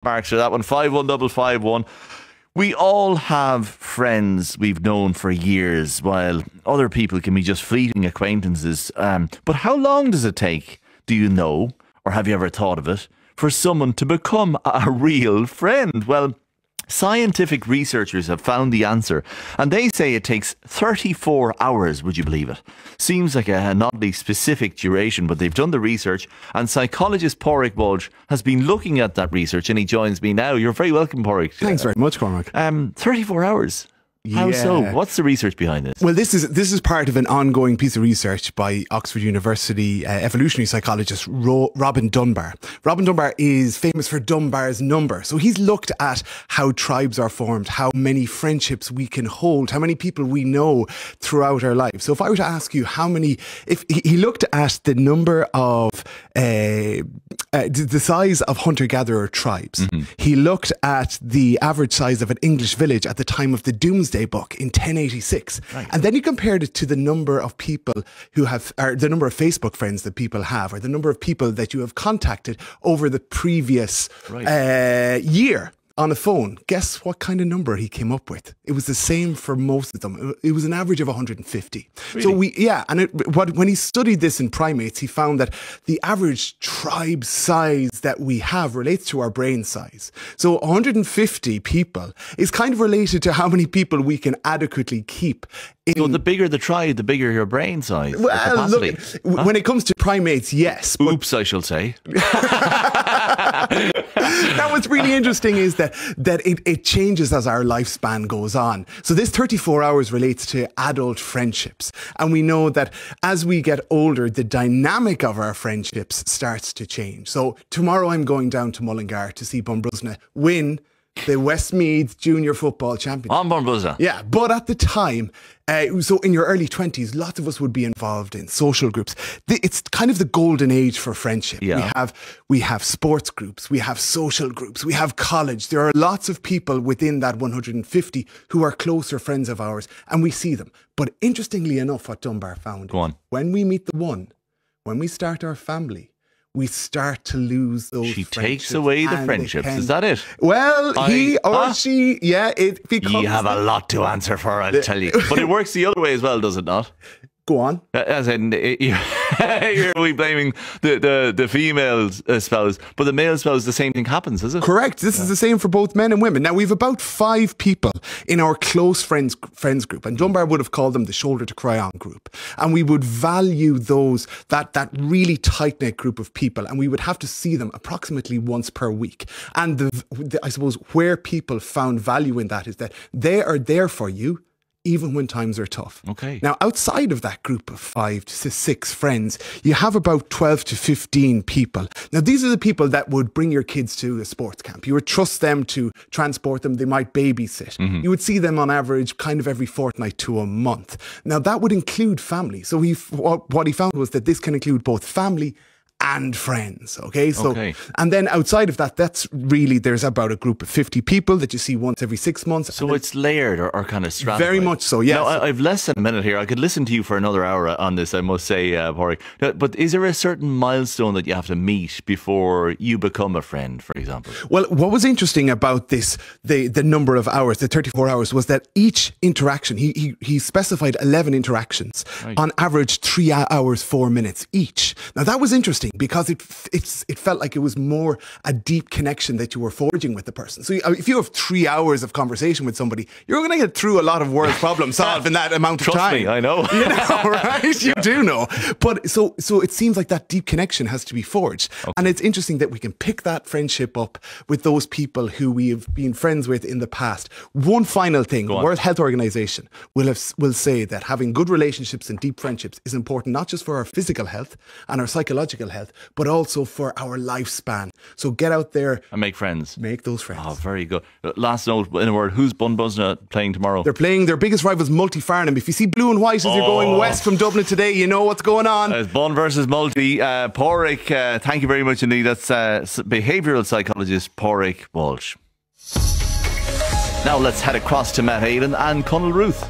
marks for that one. 51551. We all have friends we've known for years, while other people can be just fleeting acquaintances. But how long does it take, do you know, or have you ever thought of it, for someone to become a real friend? Well, scientific researchers have found the answer, and they say it takes 34 hours, would you believe it? Seems like an oddly specific duration, but they've done the research, and psychologist Pádraig Walsh has been looking at that research, and he joins me now. You're very welcome, Pádraig. Thanks very much, Cormac. 34 hours. How so? What's the research behind this? Well, this is part of an ongoing piece of research by Oxford University evolutionary psychologist Robin Dunbar. Robin Dunbar is famous for Dunbar's number. So he's looked at how tribes are formed, how many friendships we can hold, how many people we know throughout our lives. So if I were to ask you how many, if he looked at the number of the size of hunter-gatherer tribes. He looked at the average size of an English village at the time of the Domesday Book in 1086. Right. And then he compared it to the number of people who have, or the number of Facebook friends that people have, or the number of people that you have contacted over the previous year on a phone. Guess what kind of number he came up with? It was the same for most of them. It was an average of 150. Really? So when he studied this in primates, he found that the average tribe size that we have relates to our brain size. So 150 people is kind of related to how many people we can adequately keep. So the bigger the tribe, the bigger your brain size. Well, look, when it comes to primates, yes. Oops, I shall say. Now, what's really interesting is that it changes as our lifespan goes on. So this 34 hours relates to adult friendships. And we know that as we get older, the dynamic of our friendships starts to change. So tomorrow I'm going down to Mullingar to see Bunbrusna win the Westmeath Junior Football Championship. On Bunbrusna. Yeah, but at the time, so in your early 20s, lots of us would be involved in social groups. It's kind of the golden age for friendship. Yeah. We have sports groups, we have social groups, we have college. There are lots of people within that 150 who are closer friends of ours, and we see them. But interestingly enough, what Dunbar found, when we meet the one, when we start our family, we start to lose those friendships. She takes away the friendships. Is that it? Well, he or she, it becomes... You have a lot to answer for, I'll tell you. But it works the other way as well, does it not? Go on. As in, you're blaming the female spouse, but the male spouse, the same thing happens, is it? Correct. This is the same for both men and women. Now, we've about 5 people in our close friends group, and Dunbar would have called them the shoulder to cry on group. And we would value those, that really tight-knit group of people, and we would have to see them approximately once per week. And I suppose where people found value in that is that they are there for you even when times are tough. Okay. Now, outside of that group of 5 to 6 friends, you have about 12 to 15 people. Now, these are the people that would bring your kids to a sports camp. You would trust them to transport them. They might babysit. You would see them on average kind of every fortnight to a month. Now, that would include family. So what he found was that this can include both family and friends, okay? And then outside of that, there's about a group of 50 people that you see once every 6 months. So it's layered or kind of stratified. Very much so, yes. Now, I've less than a minute here. I could listen to you for another hour on this, I must say, Pádraig. But is there a certain milestone that you have to meet before you become a friend, for example? Well, what was interesting about this, the number of hours, the 34 hours, was that each interaction, he specified 11 interactions, on average 3 hours, 4 minutes each. Now, that was interesting, because it felt like it was more a deep connection that you were forging with the person. So if you have 3 hours of conversation with somebody, you're going to get through a lot of world problem solved in that amount of time. Trust me, I know. You know, right? You do know. But so it seems like that deep connection has to be forged. Okay. And it's interesting that we can pick that friendship up with those people who we've been friends with in the past. One final thing, the World Health Organization will say that having good relationships and deep friendships is important, not just for our physical health and our psychological health, but also for our lifespan. So get out there and make friends. Make those friends. Oh, very good. Last note, in a word, who's Bunbrusna playing tomorrow? They're playing their biggest rivals, Multy-Farnham. If you see blue and white as you're going west from Dublin today, you know what's going on. It's Bun versus Multi. Pádraig, thank you very much indeed. That's behavioural psychologist Pádraig Walsh. Now let's head across to Matt Aidan and Conal Ruth.